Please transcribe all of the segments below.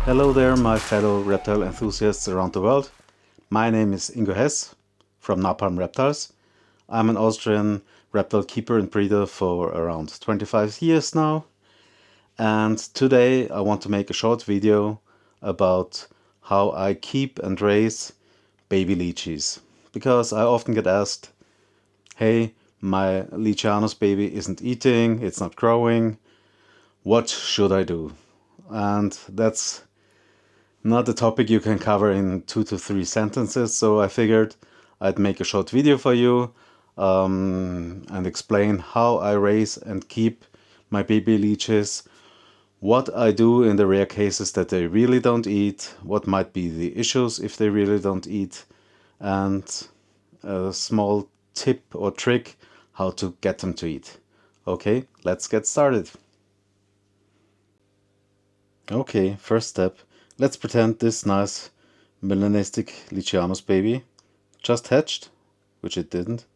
Hello there, my fellow reptile enthusiasts around the world. My name is Ingo Hess from Napalm Reptiles. I'm an Austrian reptile keeper and breeder for around 25 years now. And today I want to make a short video about how I keep and raise baby leachies. Because I often get asked, hey, my leachianus baby isn't eating, it's not growing, what should I do? And that's not a topic you can cover in 2 to 3 sentences, so I figured I'd make a short video for you and explain how I raise and keep my baby leeches, what I do in the rare cases that they really don't eat, what might be the issues if they really don't eat, and a small tip or trick how to get them to eat. Okay, let's get started. Okay, first step. Let's pretend this nice melanistic leachianus baby just hatched, which it didn't.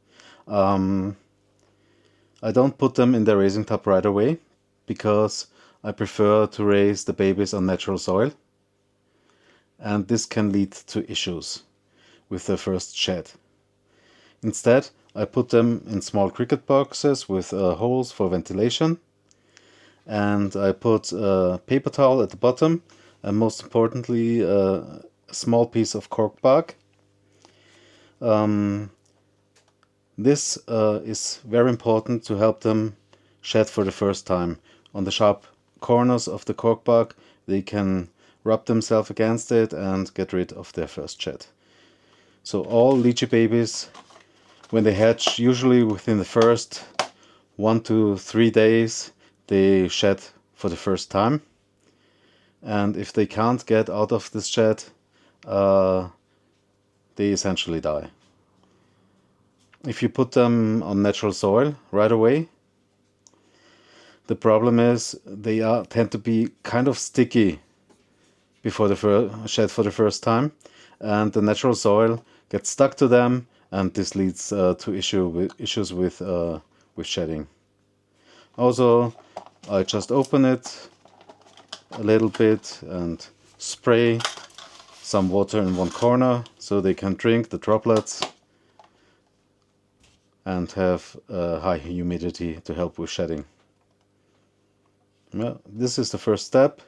I don't put them in the raising tub right away because I prefer to raise the babies on natural soil, and this can lead to issues with the first shed. Instead, I put them in small cricket boxes with holes for ventilation, and I put a paper towel at the bottom, and most importantly a small piece of cork bark. This is very important to help them shed for the first time. On the sharp corners of the cork bark they can rub themselves against it and get rid of their first shed. So all leachie babies, when they hatch, usually within the first 1 to 3 days, they shed for the first time. And if they can't get out of this shed, they essentially die. If you put them on natural soil right away, the problem is they tend to be kind of sticky before the shed for the first time, and the natural soil gets stuck to them, and this leads to issues with shedding. Also, I just open it a little bit and spray some water in one corner so they can drink the droplets and have high humidity to help with shedding. Well, this is the first step,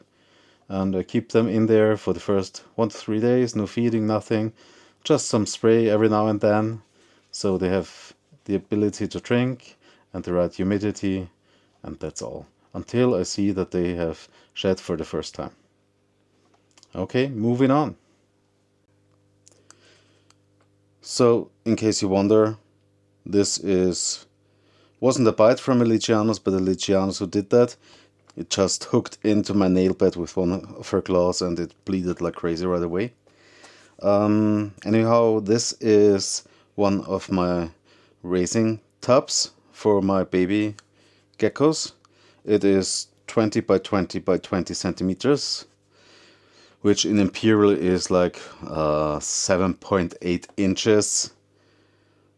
and I keep them in there for the first 1 to 3 days, no feeding, nothing, just some spray every now and then so they have the ability to drink and the right humidity, and that's all, until I see that they have shed for the first time. Okay, moving on. So, in case you wonder, this wasn't a bite from a leachianus, but a leachianus who did that. It just hooked into my nail bed with one of her claws and it bleeded like crazy right away. Anyhow, this is one of my raising tubs for my baby geckos. It is 20 by 20 by 20 centimeters, which in imperial is like 7.8 inches,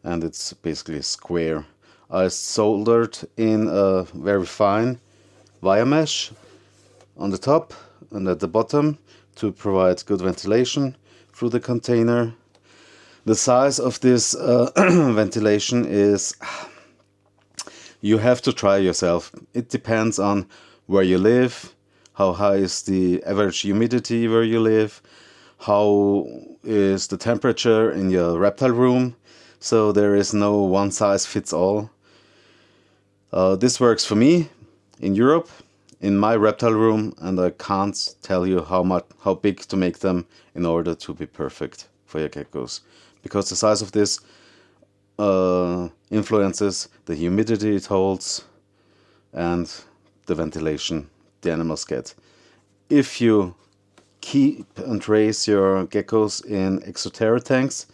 and it's basically a square. I soldered in a very fine wire mesh on the top and at the bottom to provide good ventilation through the container. The size of this ventilation is, you have to try yourself. It depends on where you live, how high is the average humidity where you live, how is the temperature in your reptile room. So there is no one size fits all. This works for me in Europe, in my reptile room, and I can't tell you how big to make them in order to be perfect for your geckos, because the size of this influences the humidity it holds and the ventilation the animals get. If you keep and raise your geckos in exoterra tanks,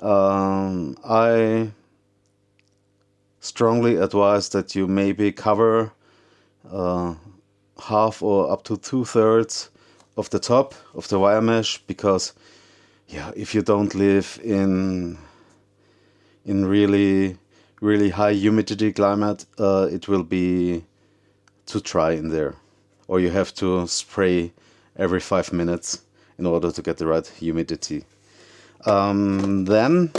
I strongly advise that you maybe cover half or up to 2/3 of the top of the wire mesh, because if you don't live in really high humidity climate, it will be too dry in there, or you have to spray every 5 minutes in order to get the right humidity. Then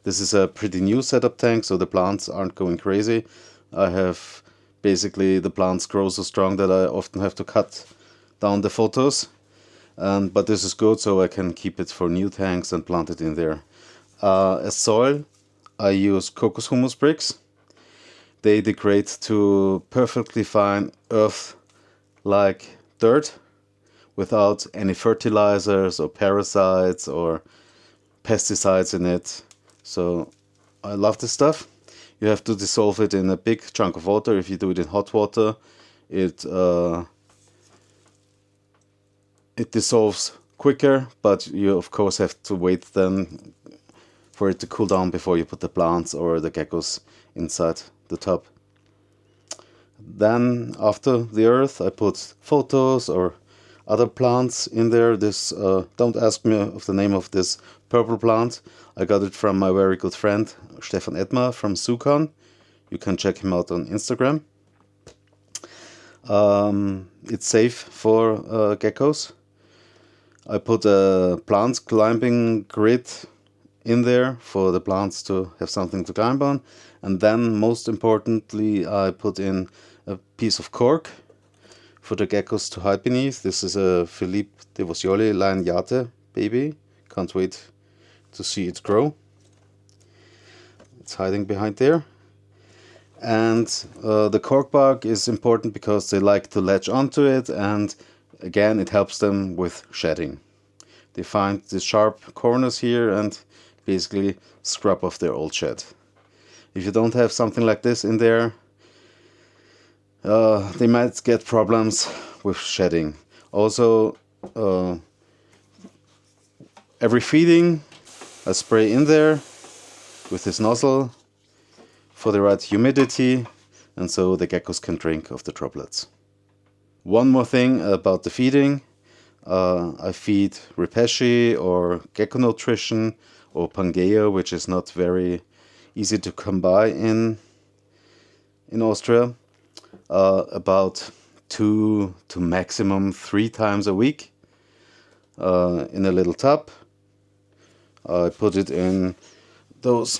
this is a pretty new setup tank, so the plants aren't going crazy. I have basically, the plants grow so strong that I often have to cut down the photos. But this is good, so I can keep it for new tanks and plant it in there. As soil, I use cocos humus bricks. They degrade to perfectly fine earth-like dirt without any fertilizers or parasites or pesticides in it. So I love this stuff. You have to dissolve it in a big chunk of water. If you do it in hot water, it dissolves quicker, but you of course have to wait then for it to cool down before you put the plants or the geckos inside the tub. Then after the earth, I put photos or other plants in there. This don't ask me of the name of this purple plant. I got it from my very good friend Stefan Edmar from Sukon. You can check him out on Instagram. It's safe for geckos. I put a plant climbing grid in there for the plants to have something to climb on. And then most importantly, I put in a piece of cork for the geckos to hide beneath. This is a Philippe de Voscioli Lion baby. Can't wait to see it grow. It's hiding behind there. And the cork bark is important because they like to latch onto it, and again it helps them with shedding. They find the sharp corners here and basically scrub off their old shed. If you don't have something like this in there, they might get problems with shedding. Also, every feeding I spray in there with this nozzle for the right humidity, and so the geckos can drink of the droplets. One more thing about the feeding. I feed repesci or gecko nutrition or Pangea, which is not very easy to come by in Austria, about 2 to maximum 3 times a week in a little tub. I put it in those,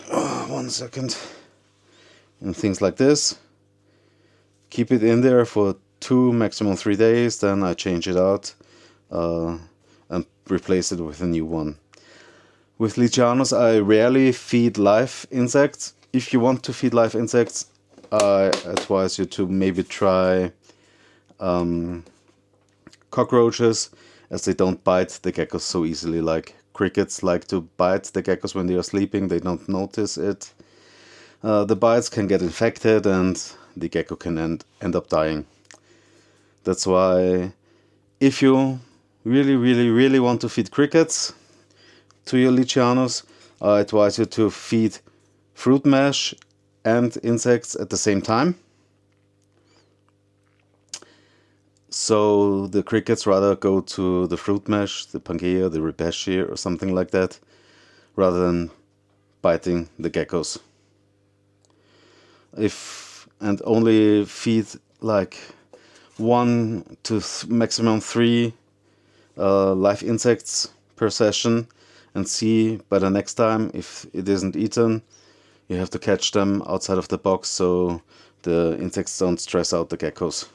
1 second, and things like this. Keep it in there for 2, maximum 3 days, then I change it out and replace it with a new one. With leachianus, I rarely feed live insects. If you want to feed live insects, I advise you to maybe try cockroaches, as they don't bite the geckos so easily. Like crickets like to bite the geckos when they are sleeping, they don't notice it. The bites can get infected and the gecko can end up dying. That's why if you really want to feed crickets to your leachianus, I advise you to feed fruit mash and insects at the same time. So the crickets rather go to the fruit mash, the Pangea, the repesci or something like that, rather than biting the geckos. And only feed like 1 to maximum 3 live insects per session, and see by the next time if it isn't eaten, you have to catch them outside of the box so the insects don't stress out the geckos.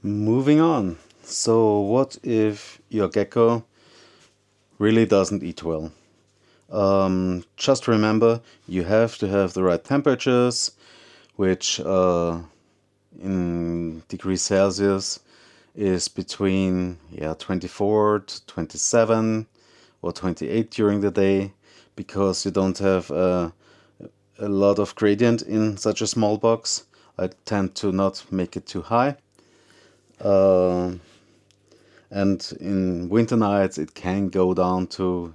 Moving on. So what if your gecko really doesn't eat well? Just remember, you have to have the right temperatures, which in degrees Celsius is between 24 to 27 or 28 during the day, because you don't have a lot of gradient in such a small box. I tend to not make it too high. And in winter nights it can go down to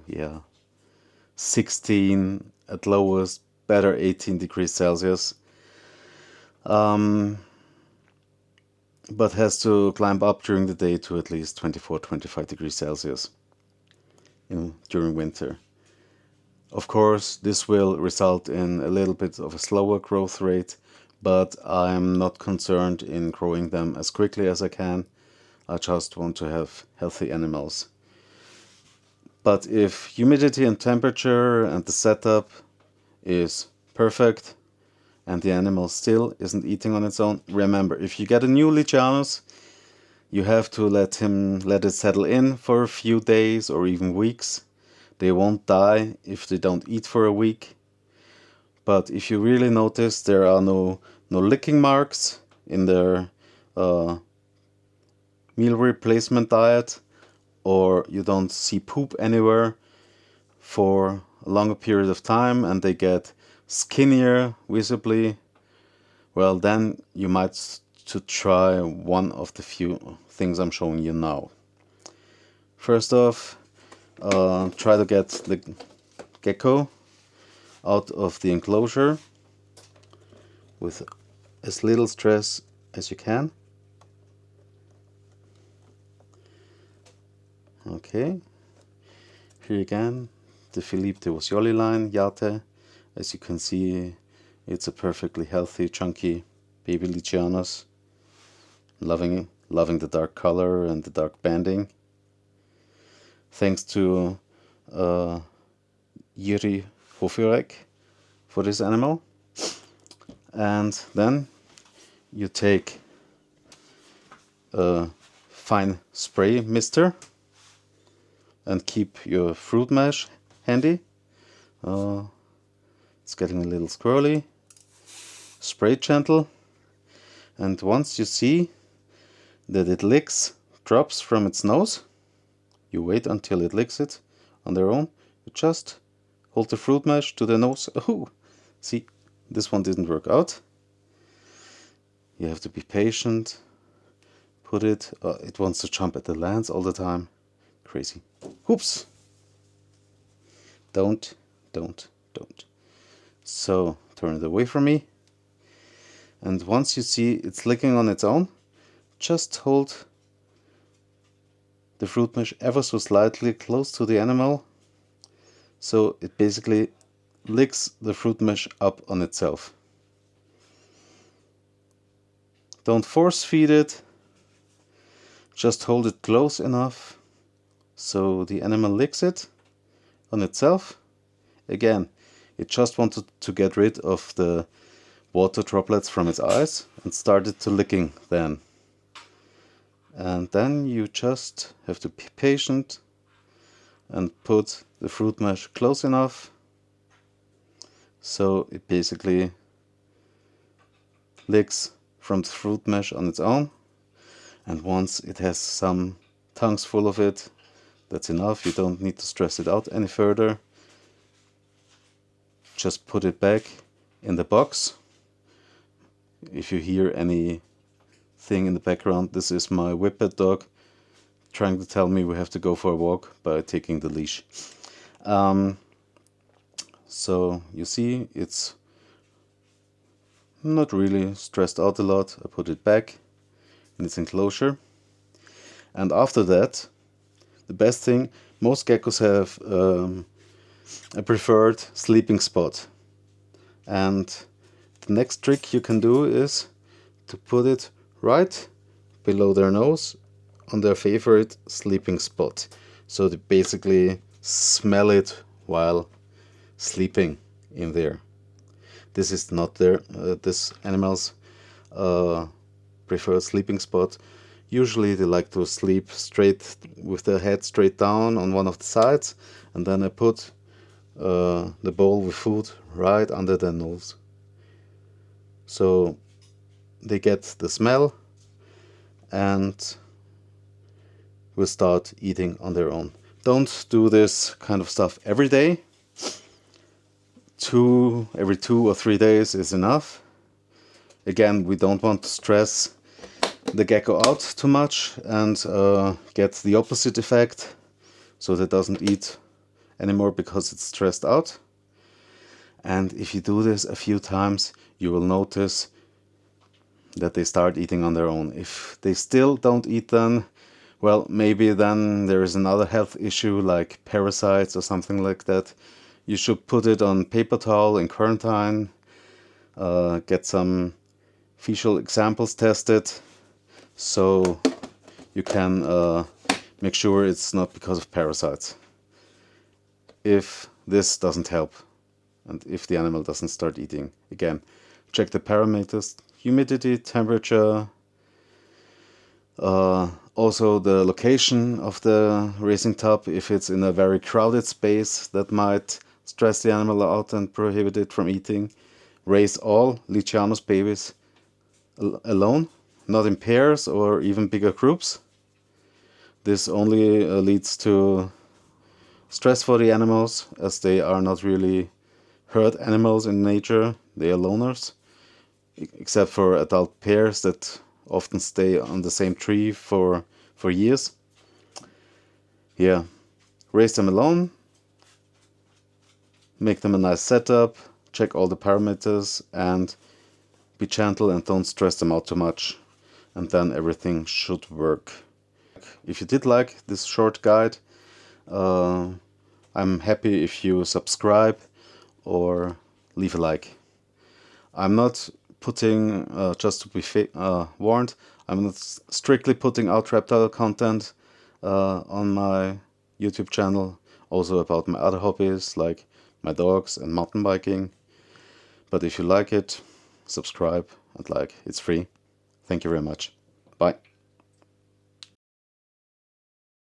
16 at lowest, better 18 degrees Celsius. But has to climb up during the day to at least 24-25 degrees Celsius during winter. Of course, this will result in a little bit of a slower growth rate, but I'm not concerned in growing them as quickly as I can. I just want to have healthy animals. But if humidity and temperature and the setup is perfect and the animal still isn't eating on its own, remember, if you get a new leachianus, you have to let it settle in for a few days or even weeks. They won't die if they don't eat for a week. But if you really notice there are no licking marks in their meal replacement diet, or you don't see poop anywhere for a longer period of time and they get skinnier visibly, well, then you might to try one of the few things I'm showing you now. First off, try to get the gecko out of the enclosure with as little stress as you can. Okay, here again, the Philippe de Voscioli line, Yate. As you can see, it's a perfectly healthy, chunky baby leachianus. Loving the dark color and the dark banding. Thanks to Jiří Hofjurek for this animal. And then you take a fine spray mister and keep your fruit mash handy. It's getting a little squirrely. Spray gentle, and once you see that it licks drops from its nose, you wait until it licks it on their own. You just hold the fruit mash to the nose. Oh, see, this one didn't work out. You have to be patient. Put it. It wants to jump at the lens all the time. Crazy. Oops. Don't. So turn it away from me. And once you see it's licking on its own, just hold the fruit mash ever so slightly close to the animal, so it basically licks the fruit mash up on itself. Don't force feed it, just hold it close enough so the animal licks it on itself. Again, it just wanted to get rid of the water droplets from its eyes and started to licking then. And then you just have to be patient and put the fruit mash close enough so it basically licks from the fruit mash on its own. And once it has some tongues full of it, that's enough. You don't need to stress it out any further. Just put it back in the box. If you hear anything in the background, this is my whippet dog trying to tell me we have to go for a walk by taking the leash. So you see, it's not really stressed out a lot. I put it back in its enclosure. And after that, the best thing, most geckos have a preferred sleeping spot. And the next trick you can do is to put it right below their nose on their favorite sleeping spot. So they basically smell it while sleeping in there. This is not this animal's preferred sleeping spot. Usually they like to sleep straight with their head straight down on one of the sides, and then I put the bowl with food right under their nose. So they get the smell and will start eating on their own. Don't do this kind of stuff every day. Every 2 or 3 days is enough. Again, we don't want to stress the gecko out too much and get the opposite effect, so that it doesn't eat anymore because it's stressed out. And if you do this a few times, you will notice that they start eating on their own. If they still don't eat, then, well, maybe then there is another health issue like parasites or something like that. You should put it on paper towel in quarantine, get some fecal examples tested, so you can make sure it's not because of parasites. If this doesn't help, and if the animal doesn't start eating again, check the parameters: humidity, temperature, also the location of the raising tub. If it's in a very crowded space, that might stress the animal out and prohibit it from eating. Raise all leachianus babies alone, not in pairs or even bigger groups. This only leads to stress for the animals, as they are not really herd animals in nature. They are loners, except for adult pairs that often stay on the same tree for years. Yeah, raise them alone, make them a nice setup, check all the parameters, and be gentle and don't stress them out too much, and then everything should work. If you did like this short guide, I'm happy if you subscribe or leave a like. I'm not putting, just to be warned, I'm not strictly putting out reptile content on my YouTube channel, also about my other hobbies like my dogs and mountain biking. But if you like it, subscribe and like. It's free. Thank you very much.